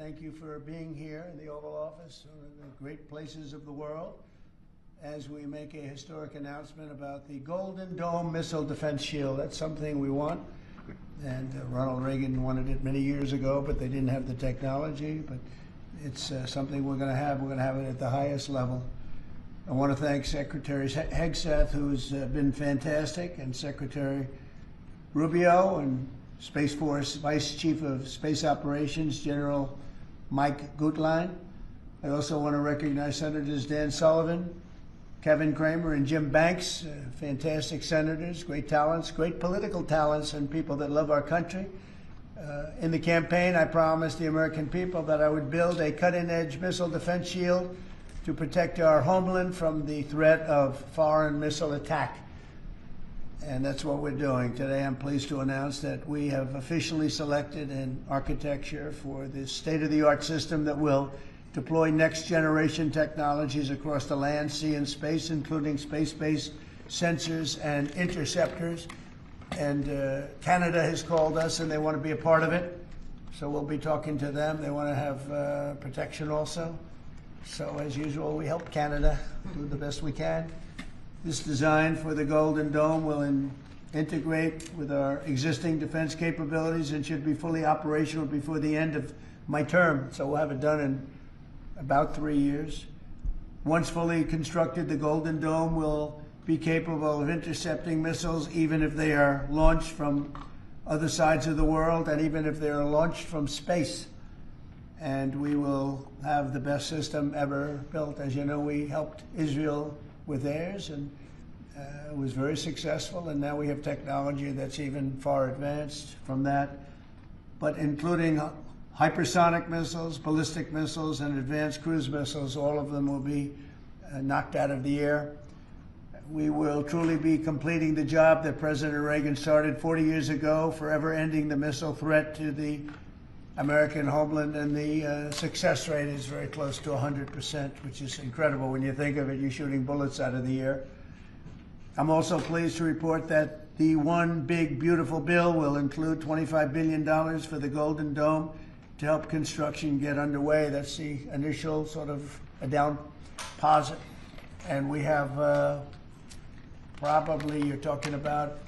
Thank you for being here in the Oval Office, one of the great places of the world, as we make a historic announcement about the Golden Dome Missile Defense Shield. That's something we want, and Ronald Reagan wanted it many years ago, but they didn't have the technology. But it's something we're going to have. We're going to have it at the highest level. I want to thank Secretary Hegseth, who's been fantastic, and Secretary Rubio, and Space Force Vice Chief of Space Operations, General Mike Guetlein. I also want to recognize Senators Dan Sullivan, Kevin Cramer, and Jim Banks, fantastic senators, great talents, great political talents, and people that love our country. In the campaign, I promised the American people that I would build a cutting-edge missile defense shield to protect our homeland from the threat of foreign missile attack. And that's what we're doing. Today I'm pleased to announce that we have officially selected an architecture for this state-of-the-art system that will deploy next-generation technologies across the land, sea, and space, including space-based sensors and interceptors. And Canada has called us, and they want to be a part of it. So we'll be talking to them. They want to have protection also. So as usual, we help Canada do the best we can. This design for the Golden Dome will integrate with our existing defense capabilities and should be fully operational before the end of my term. So we'll have it done in about 3 years. Once fully constructed, the Golden Dome will be capable of intercepting missiles even if they are launched from other sides of the world and even if they are launched from space. And we will have the best system ever built. As you know, we helped Israel with theirs, and it was very successful, and now we have technology that's even far advanced from that, but including hypersonic missiles, ballistic missiles, and advanced cruise missiles. All of them will be knocked out of the air. We will truly be completing the job that President Reagan started 40 years ago, forever ending the missile threat to the American homeland, and the success rate is very close to 100%, which is incredible when you think of it. You're shooting bullets out of the air. I'm also pleased to report that the One Big Beautiful Bill will include $25 billion for the Golden Dome to help construction get underway. That's the initial sort of a down deposit. And we have probably, you're talking about,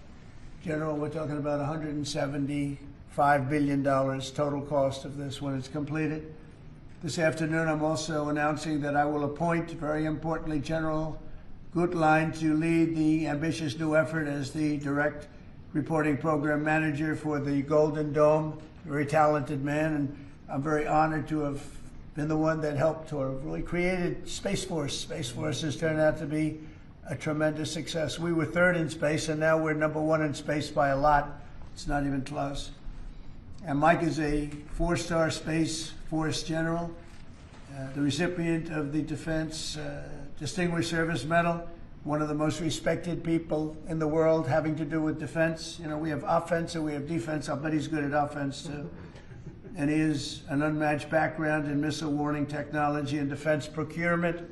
General, we're talking about $175 billion total cost of this when it's completed. This afternoon, I'm also announcing that I will appoint, very importantly, General Guetlein to lead the ambitious new effort as the direct reporting program manager for the Golden Dome. Very talented man, and I'm very honored to have been the one that helped to have really created Space Force. Space Force has turned out to be a tremendous success. We were third in space, and now we're #1 in space by a lot. It's not even close. And Mike is a 4-star Space Force general, the recipient of the Defense Distinguished Service Medal, one of the most respected people in the world having to do with defense. You know, we have offense and we have defense. I'll bet he's good at offense too. And he has an unmatched background in missile warning technology and defense procurement.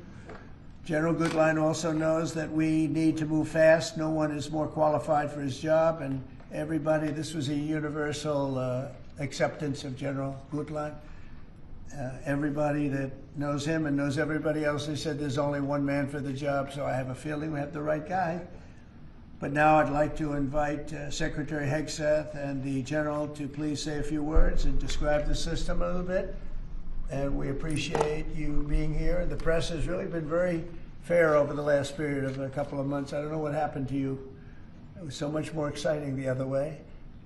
General Guetlein also knows that we need to move fast. No one is more qualified for his job, and everybody, this was a universal acceptance of General Guetlein. Everybody that knows him and knows everybody else, they said there's only one man for the job, so I have a feeling we have the right guy. But now I'd like to invite Secretary Hegseth and the General to please say a few words and describe the system a little bit. And we appreciate you being here. The press has really been very fair over the last period of a couple of months. I don't know what happened to you. It was so much more exciting the other way,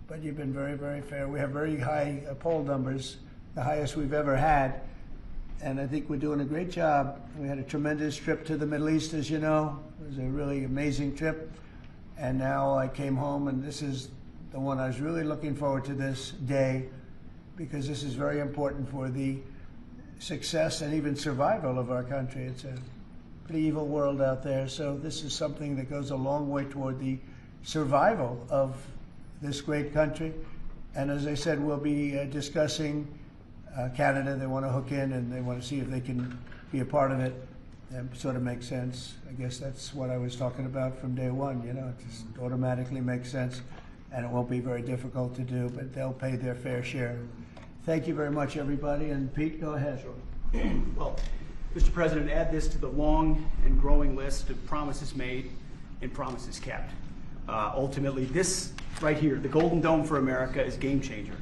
but you've been very, very fair. We have very high poll numbers, the highest we've ever had, and I think we're doing a great job. We had a tremendous trip to the Middle East, as you know. It was a really amazing trip, and now I came home, and this is the one I was really looking forward to this day, because this is very important for the success and even survival of our country. It's a pretty evil world out there, so this is something that goes a long way toward the survival of this great country. And as I said, we'll be discussing Canada. They want to hook in, and they want to see if they can be a part of it. That sort of makes sense. I guess that's what I was talking about from day one. You know, it just automatically makes sense, and it won't be very difficult to do, but they'll pay their fair share. Thank you very much, everybody. And Pete, go ahead. Sure. Well, Mr. President, add this to the long and growing list of promises made and promises kept. Ultimately, this right here, the Golden Dome for America, is a game changer.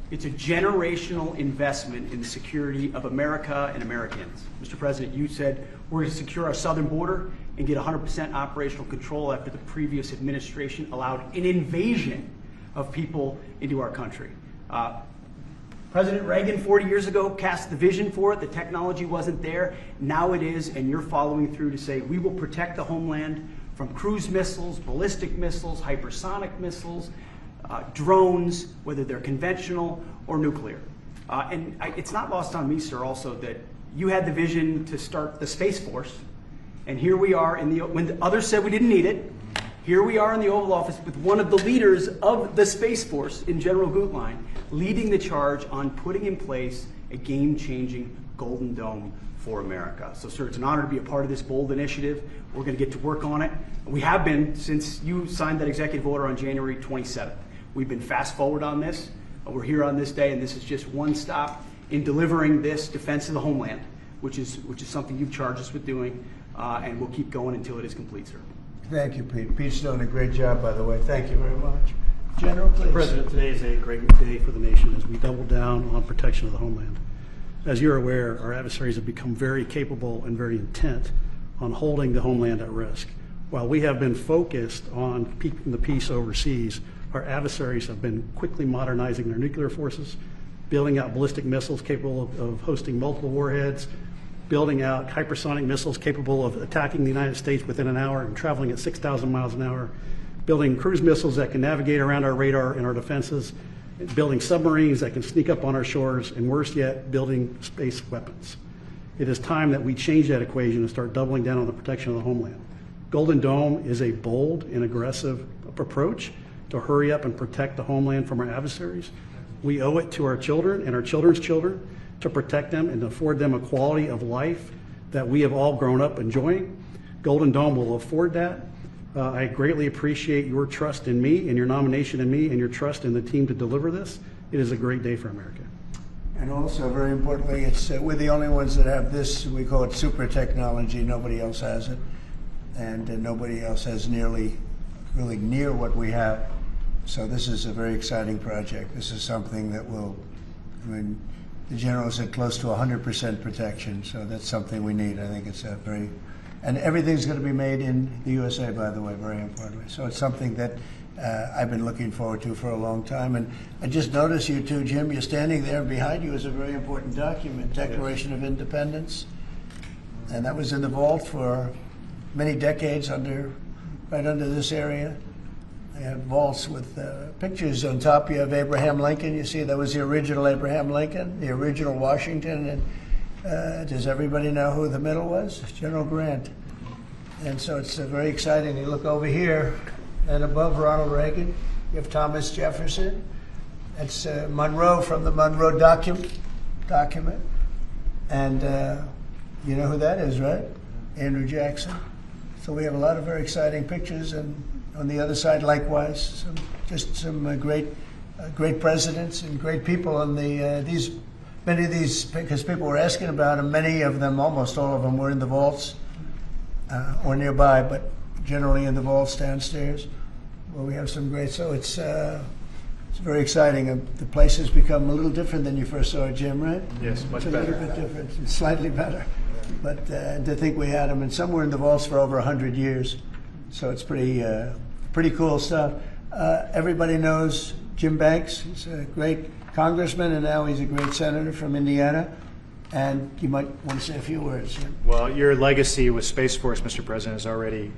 It's a generational investment in the security of America and Americans. Mr. President, you said we're going to secure our southern border and get 100% operational control after the previous administration allowed an invasion of people into our country. President Reagan 40 years ago cast the vision for it. The technology wasn't there. Now it is, and you're following through to say we will protect the homeland from cruise missiles, ballistic missiles, hypersonic missiles, drones, whether they're conventional or nuclear. It's not lost on me, sir, also that you had the vision to start the Space Force, and here we are when others said we didn't need it, here we are in the Oval Office with one of the leaders of the Space Force in General Guetlein, leading the charge on putting in place a game-changing Golden Dome for America. So, sir, it's an honor to be a part of this bold initiative. We're going to get to work on it. We have been since you signed that executive order on January 27th. We've been fast forward on this. We're here on this day, and this is just one stop in delivering this defense of the homeland, which is something you've charged us with doing, and we'll keep going until it is complete, sir. Thank you, Pete. Pete's doing a great job, by the way. Thank you very much. General, please. Mr. President, today is a great day for the nation as we double down on protection of the homeland. As you're aware, our adversaries have become very capable and very intent on holding the homeland at risk. While we have been focused on keeping the peace overseas, our adversaries have been quickly modernizing their nuclear forces, building out ballistic missiles capable of hosting multiple warheads, building out hypersonic missiles capable of attacking the United States within an hour and traveling at 6,000 miles an hour, building cruise missiles that can navigate around our radar and our defenses, building submarines that can sneak up on our shores, and worse yet, building space weapons. It is time that we change that equation and start doubling down on the protection of the homeland. Golden Dome is a bold and aggressive approach to hurry up and protect the homeland from our adversaries. We owe it to our children and our children's children to protect them and to afford them a quality of life that we have all grown up enjoying. Golden Dome will afford that. I greatly appreciate your trust in me and your nomination in me and your trust in the team to deliver this. It is a great day for America. And also, very importantly, we're the only ones that have this. We call it super technology. Nobody else has it. And nobody else has really near what we have. So this is a very exciting project. This is something that will, the general said close to 100% protection. So that's something we need. I think it's a very, and everything's going to be made in the USA, by the way, very importantly. So it's something that I've been looking forward to for a long time. And I just noticed you too, Jim, you're standing there, and behind you is a very important document, Declaration of Independence. And that was in the vault for many decades right under this area. They have vaults with pictures on top. You have Abraham Lincoln. You see that was the original Abraham Lincoln, the original Washington. And does everybody know who the middle was? General Grant. And so it's very exciting. You look over here, and above Ronald Reagan, you have Thomas Jefferson. That's Monroe from the Monroe document. And you know who that is, right? Andrew Jackson. So we have a lot of very exciting pictures, and on the other side, likewise, some great presidents and great people on many of these, because people were asking about them. Many of them, almost all of them, were in the vaults or nearby, but generally in the vaults downstairs, where we have some great. So it's very exciting. The place has become a little different than you first saw it, Jim, right? Yes, much better. It's a little bit different. It's slightly better. But to think we had them, and some were in the vaults for over 100 years. So it's pretty cool stuff. Everybody knows Jim Banks. He's a great congressman, and now he's a great senator from Indiana. And you might want to say a few words, Jim. Well, your legacy with Space Force, Mr. President, is already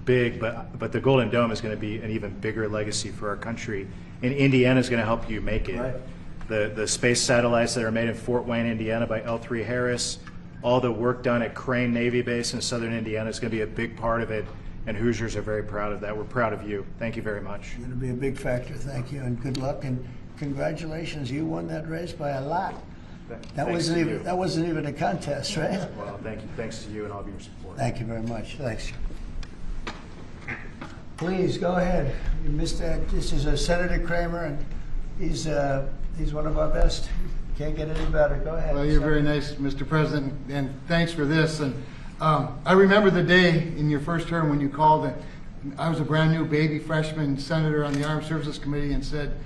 big, but the Golden Dome is going to be an even bigger legacy for our country. And Indiana is going to help you make it. Right. The space satellites that are made in Fort Wayne, Indiana by L3 Harris, all the work done at Crane Navy Base in southern Indiana is going to be a big part of it. And Hoosiers are very proud of that. We're proud of you. Thank you very much. It's going to be a big factor. Thank you, and good luck, and congratulations. You won that race by a lot. That wasn't even a contest, right? Well, thank you. Thanks to you and all of your support. Thank you very much. Thanks. Please go ahead. You missed that. This is Senator Kramer, and he's He's one of our best. Can't get any better. Go ahead. Well, you're very nice, Mr. President, and thanks for this. And I remember the day in your first term when you called it. I was a brand new baby freshman senator on the Armed Services Committee and said,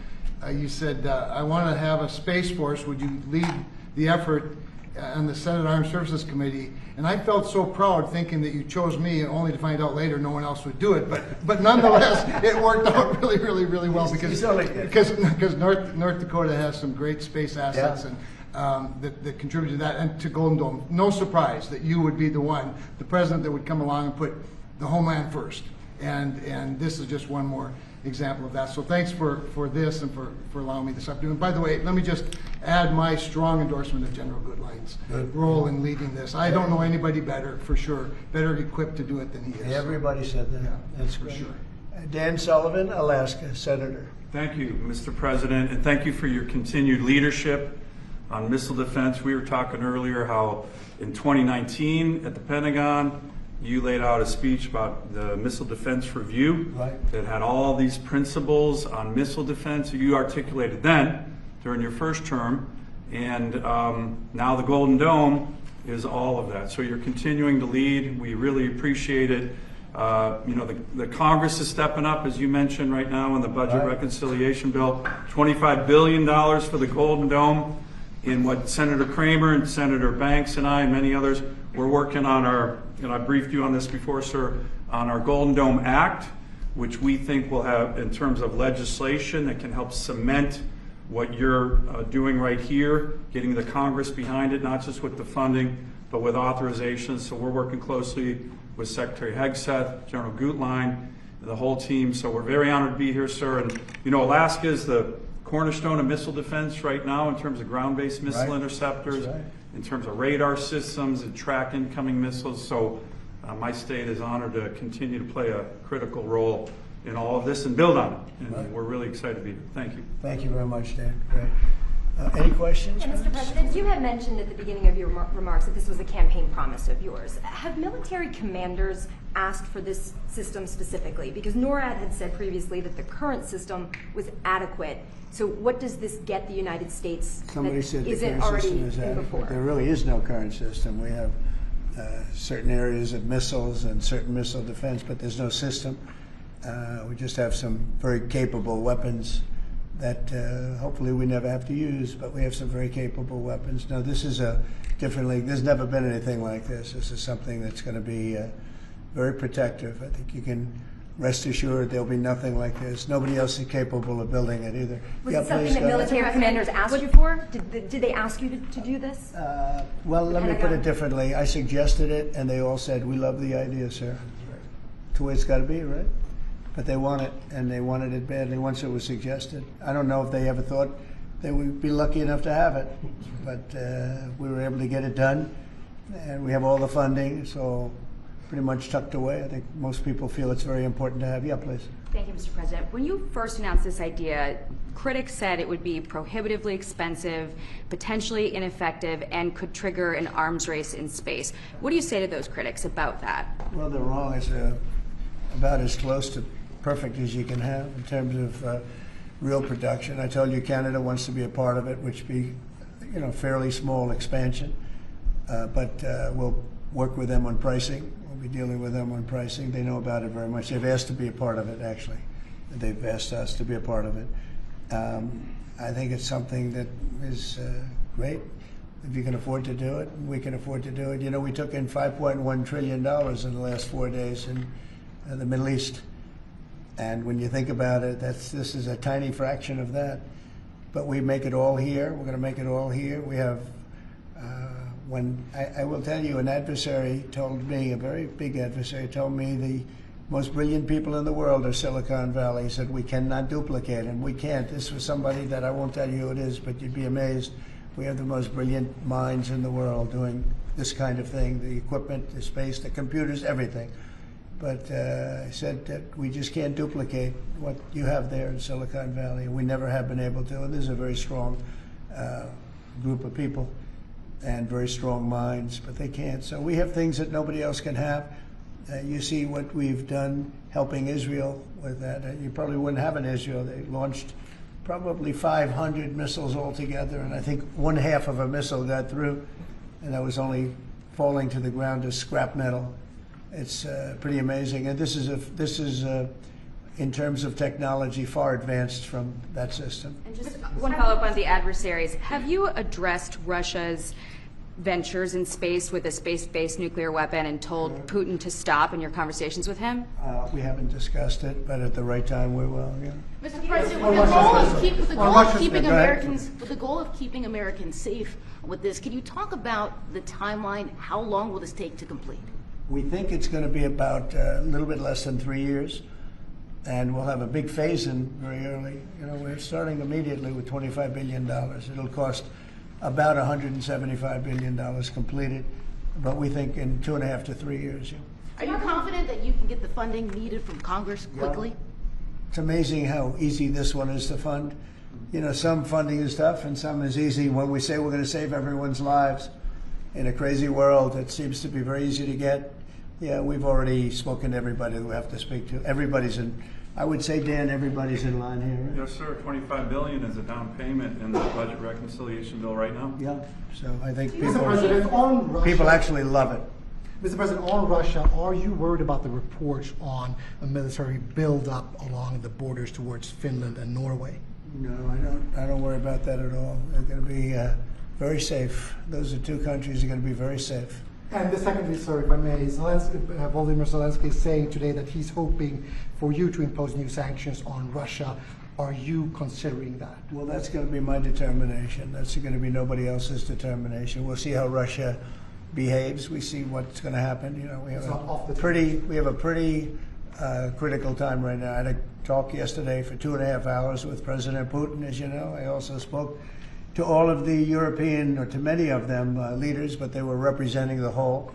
you said, I want to have a Space Force. Would you lead the effort on the Senate Armed Services Committee? And I felt so proud thinking that you chose me, only to find out later no one else would do it. But nonetheless, it worked out really well because North Dakota has some great space assets and that contribute to that and to Golden Dome. No surprise that you would be the president that would come along and put the homeland first. And this is just one more example of that. So thanks for this and for allowing me this opportunity. And by the way, let me just add my strong endorsement of General Guetlein's role in leading this. I don't know anybody better, for sure, better equipped to do it than he is. Everybody said that. Yeah, That's for great. sure. Dan Sullivan, Alaska, Senator. Thank you, Mr. President, and thank you for your continued leadership on missile defense. We were talking earlier how in 2019 at the Pentagon, you laid out a speech about the Missile Defense Review that had all these principles on missile defense you articulated then during your first term, and now the Golden Dome is all of that. So you're continuing to lead. We really appreciate it. You know, the Congress is stepping up, as you mentioned right now in the budget reconciliation bill, $25 billion for the Golden Dome. In what Senator Kramer and Senator Banks and I and many others, we're working on our, and I briefed you on this before, sir, on our Golden Dome Act, which we think will have, in terms of legislation that can help cement what you're doing right here, getting the Congress behind it, not just with the funding, but with authorizations. So we're working closely with Secretary Hegseth, General Guetlein, the whole team. So we're very honored to be here, sir. And you know, Alaska is the cornerstone of missile defense right now in terms of ground-based missile interceptors, in terms of radar systems and track incoming missiles. So my state is honored to continue to play a critical role in all of this and build on it. And we're really excited to be here. Thank you. Thank you very much, Dan. Great. Any questions? Yeah, Mr. President, you had mentioned at the beginning of your remarks that this was a campaign promise of yours. Have military commanders asked for this system specifically? Because NORAD had said previously that the current system was adequate. So what does this get the United States Somebody that said the isn't current already system is in adequate. before? There really is no current system. We have certain areas of missiles and certain missile defense, but there's no system. We just have some very capable weapons that hopefully we never have to use, but we have some very capable weapons. Now, this is a different league. There's never been anything like this. This is something that's going to be very protective. I think you can rest assured there'll be nothing like this. Nobody else is capable of building it either. Was it something that military commanders asked you for? Did they ask you to do this? Well, let me put it differently. I suggested it, and they all said, "We love the idea, sir." It's the way it's got to be, right? But they want it, and they wanted it badly once it was suggested. I don't know if they ever thought they would be lucky enough to have it, but we were able to get it done, and we have all the funding, so pretty much tucked away. I think most people feel it's very important to have. Yeah, please. Thank you, Mr. President. When you first announced this idea, critics said it would be prohibitively expensive, potentially ineffective, and could trigger an arms race in space. What do you say to those critics about that? Well, they're wrong. It's about as close to perfect as you can have in terms of real production. I told you Canada wants to be a part of it, which be, you know, fairly small expansion, but we'll work with them on pricing. We'll be dealing with them on pricing. They know about it very much. They've asked to be a part of it, actually. They've asked us to be a part of it. I think it's something that is great. If you can afford to do it, we can afford to do it. You know, we took in $5.1 trillion in the last 4 days in the Middle East. And when you think about it, this is a tiny fraction of that. But we make it all here. We're going to make it all here. We have, I will tell you, an adversary told me, a very big adversary told me the most brilliant people in the world are Silicon Valley. He said, we cannot duplicate, and we can't. This was somebody that I won't tell you who it is, but you'd be amazed. We have the most brilliant minds in the world doing this kind of thing, the equipment, the space, the computers, everything. But I said that we just can't duplicate what you have there in Silicon Valley. We never have been able to. And there's a very strong group of people and very strong minds, but they can't. So we have things that nobody else can have. You see what we've done helping Israel with that. You probably wouldn't have an Israel. They launched probably 500 missiles altogether, and I think one half of a missile got through, and that was only falling to the ground as scrap metal. It's pretty amazing, and this is in terms of technology, far advanced from that system. And just one follow-up on the adversaries. Have you addressed Russia's ventures in space with a space-based nuclear weapon and told Putin to stop in your conversations with him? We haven't discussed it, but at the right time we will. Yeah. Mr. President, with the goal of keeping Americans safe with this, can you talk about the timeline? How long will this take to complete? We think it's going to be about a little bit less than 3 years, and we'll have a big phase-in very early. You know, we're starting immediately with $25 billion. It'll cost about $175 billion completed, but we think in 2.5 to 3 years. Yeah. Are you confident that you can get the funding needed from Congress quickly? Yeah. It's amazing how easy this one is to fund. You know, some funding is tough and some is easy. When we say we're going to save everyone's lives in a crazy world, it seems to be very easy to get. Yeah, we've already spoken to everybody we have to speak to. Everybody's in, I would say, Dan, everybody's in line here. Right? Yes, sir. $25 billion is a down payment in the budget reconciliation bill right now. Yeah, so I think Mr. President, on Russia, people actually love it. Mr. President, on Russia, are you worried about the reports on a military buildup along the borders towards Finland and Norway? No, I don't worry about that at all. They're going to be very safe. Those are two countries that are going to be very safe. And the secondly, sir, if I may, Volodymyr Zelensky is saying today that he's hoping for you to impose new sanctions on Russia. Are you considering that? Well, that's going to be my determination. That's going to be nobody else's determination. We'll see how Russia behaves. We see what's going to happen. You know, we have a pretty critical time right now. I had a talk yesterday for 2.5 hours with President Putin, as you know. I also spoke to all of the European, or to many of them, leaders, but they were representing the whole.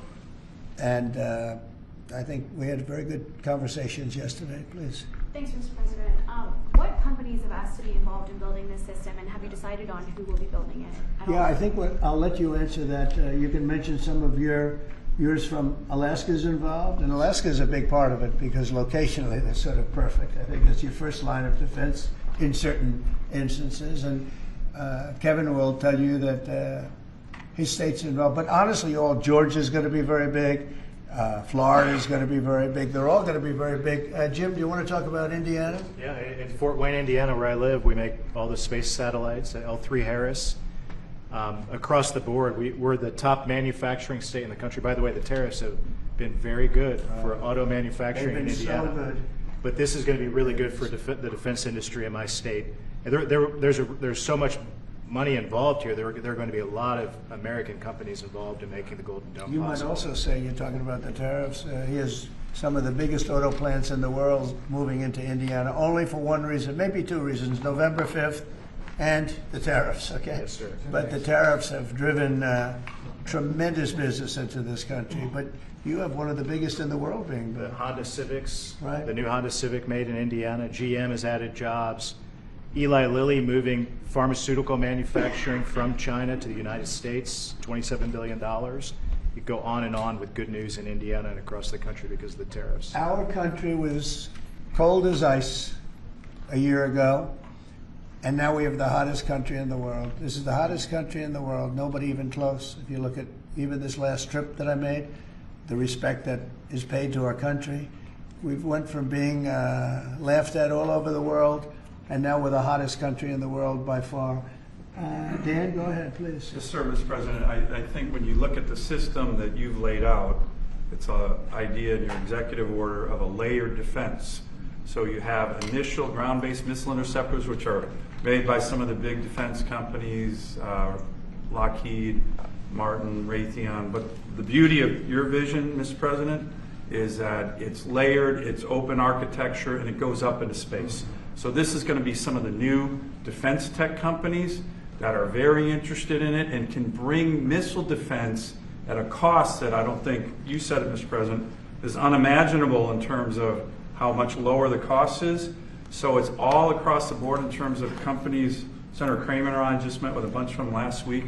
And I think we had very good conversations yesterday. Please. Thanks, Mr. President. What companies have asked to be involved in building this system, and have you decided on who will be building it? Yeah, I think I'll let you answer that. You can mention some of yours from Alaska's involved, and Alaska's a big part of it because locationally they're sort of perfect. I think that's your first line of defense in certain instances, and Kevin will tell you that his state's involved. But honestly, Georgia's going to be very big. Florida's going to be very big. They're all going to be very big. Jim, do you want to talk about Indiana? Yeah, in Fort Wayne, Indiana, where I live, we make all the space satellites at L3 Harris. Across the board, we're the top manufacturing state in the country. By the way, the tariffs have been very good for auto manufacturing in Indiana. So good. But this is going to be really good for the defense industry in my state. And there's so much money involved here. There are going to be a lot of American companies involved in making the Golden Dome You possible. might also say, you're talking about the tariffs, he has some of the biggest auto plants in the world moving into Indiana, only for one reason, maybe two reasons, November 5th and the tariffs, okay? Yes, sir. But the tariffs have driven tremendous business into this country, but you have one of the biggest in the world being built. The Honda Civics, Right. The new Honda Civic made in Indiana. GM has added jobs. Eli Lilly moving pharmaceutical manufacturing from China to the United States, $27 billion. You go on and on with good news in Indiana and across the country because of the tariffs. Our country was cold as ice a year ago, and now we have the hottest country in the world. This is the hottest country in the world, nobody even close. If you look at even this last trip that I made, the respect that is paid to our country. We've went from being laughed at all over the world, and now we're the hottest country in the world by far. Dan, go ahead, please. Yes, sir, Mr. President. I think when you look at the system that you've laid out, it's an idea in your executive order of a layered defense. So you have initial ground-based missile interceptors, which are made by some of the big defense companies, Lockheed, Martin, Raytheon. But the beauty of your vision, Mr. President, is that it's layered, it's open architecture, and it goes up into space. So this is going to be some of the new defense tech companies that are very interested in it and can bring missile defense at a cost that I don't think, you said it, Mr. President, is unimaginable in terms of how much lower the cost is. So it's all across the board in terms of companies. Senator Kramer and I just met with a bunch from last week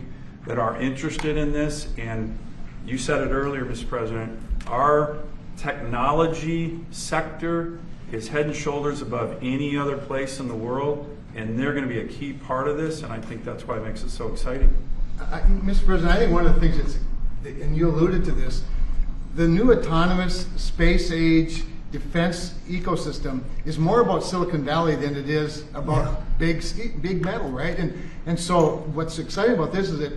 that are interested in this. And you said it earlier, Mr. President, our technology sector is head and shoulders above any other place in the world. and they're going to be a key part of this, and I think that's why it makes it so exciting. Mr. President, I think one of the things that's, and you alluded to this, the new autonomous space age defense ecosystem is more about Silicon Valley than it is about big metal, right? And so what's exciting about this is it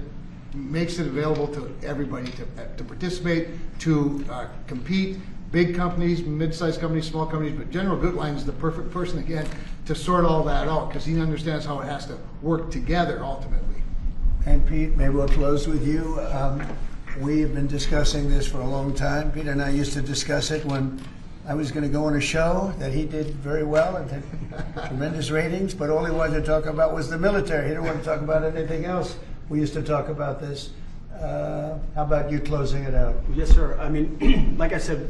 makes it available to everybody to participate, to compete. Big companies, mid-sized companies, small companies, but General Guetlein is the perfect person again to sort all that out because he understands how it has to work together ultimately. And Pete, maybe we'll close with you. We have been discussing this for a long time. Pete and I used to discuss it when I was going to go on a show that he did very well and had tremendous ratings, but all he wanted to talk about was the military. He didn't want to talk about anything else. We used to talk about this. How about you closing it out? Yes, sir. I mean, like I said,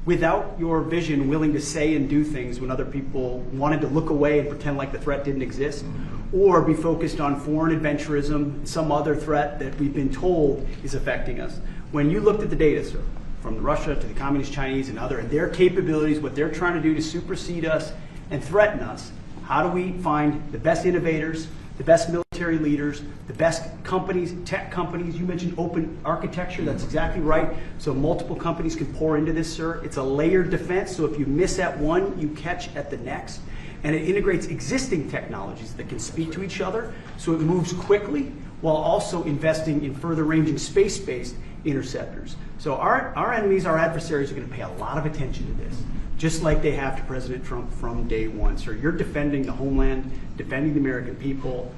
without your vision, willing to say and do things when other people wanted to look away and pretend like the threat didn't exist, or be focused on foreign adventurism, some other threat that we've been told is affecting us. When you looked at the data, sir, from Russia to the Communist Chinese and their capabilities, what they're trying to do to supersede us and threaten us, how do we find the best innovators, the best military leaders, the best companies, tech companies? You mentioned open architecture. That's exactly right. So multiple companies can pour into this, sir. It's a layered defense. So if you miss at one, you catch at the next. And it integrates existing technologies that can speak to each other. So it moves quickly while also investing in further ranging space-based interceptors. So our enemies, our adversaries are going to pay a lot of attention to this, just like they have to President Trump from day one. Sir, you're defending the homeland, defending the American people.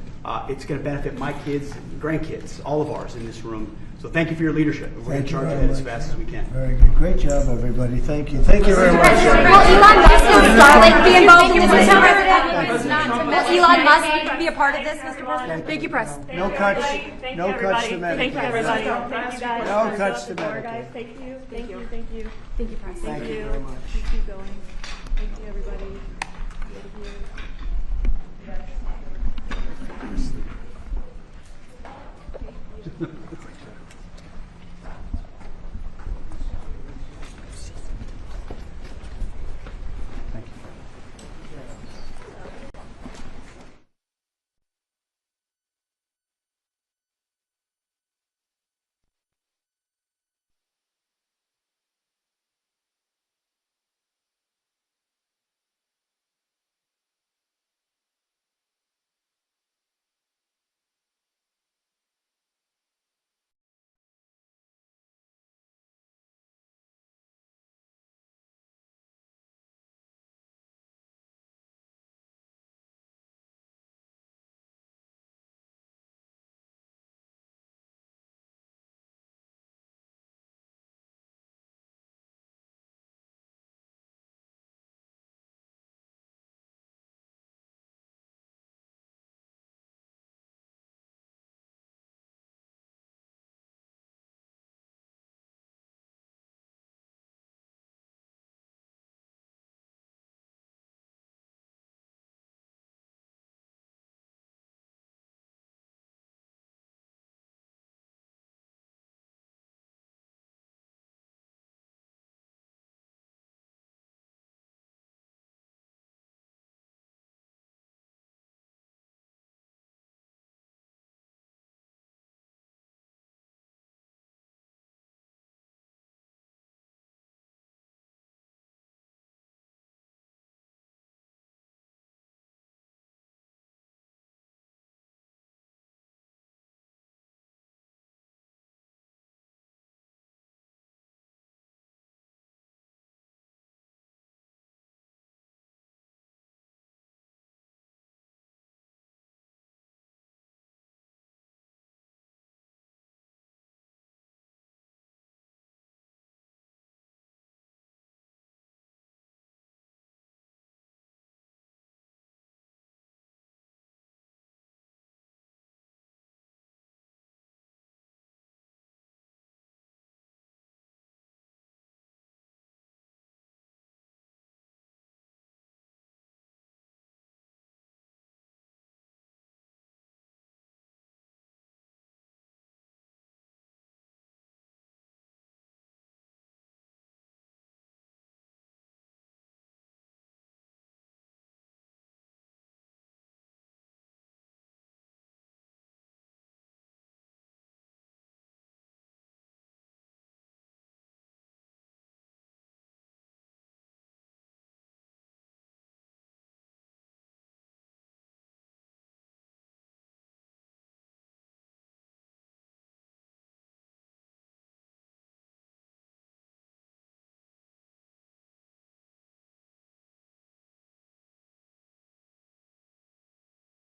It's going to benefit my kids, grandkids, all of ours in this room. So thank you for your leadership. We're going to charge ahead as fast as we can. Very good. Great job, everybody. Thank you. Thank you very much. Will Elon Musk be involved in this, Mr. President? Will Elon Musk be a part of this, Mr. President? Thank you, press. No cuts. No cuts to medical. Thank you, everybody. Thank you, guys. No cuts to More, medical. guys. Thank you. Thank you. Thank you. Thank you, press. Thank you very much. Keep going. Thank you, everybody. Thank you.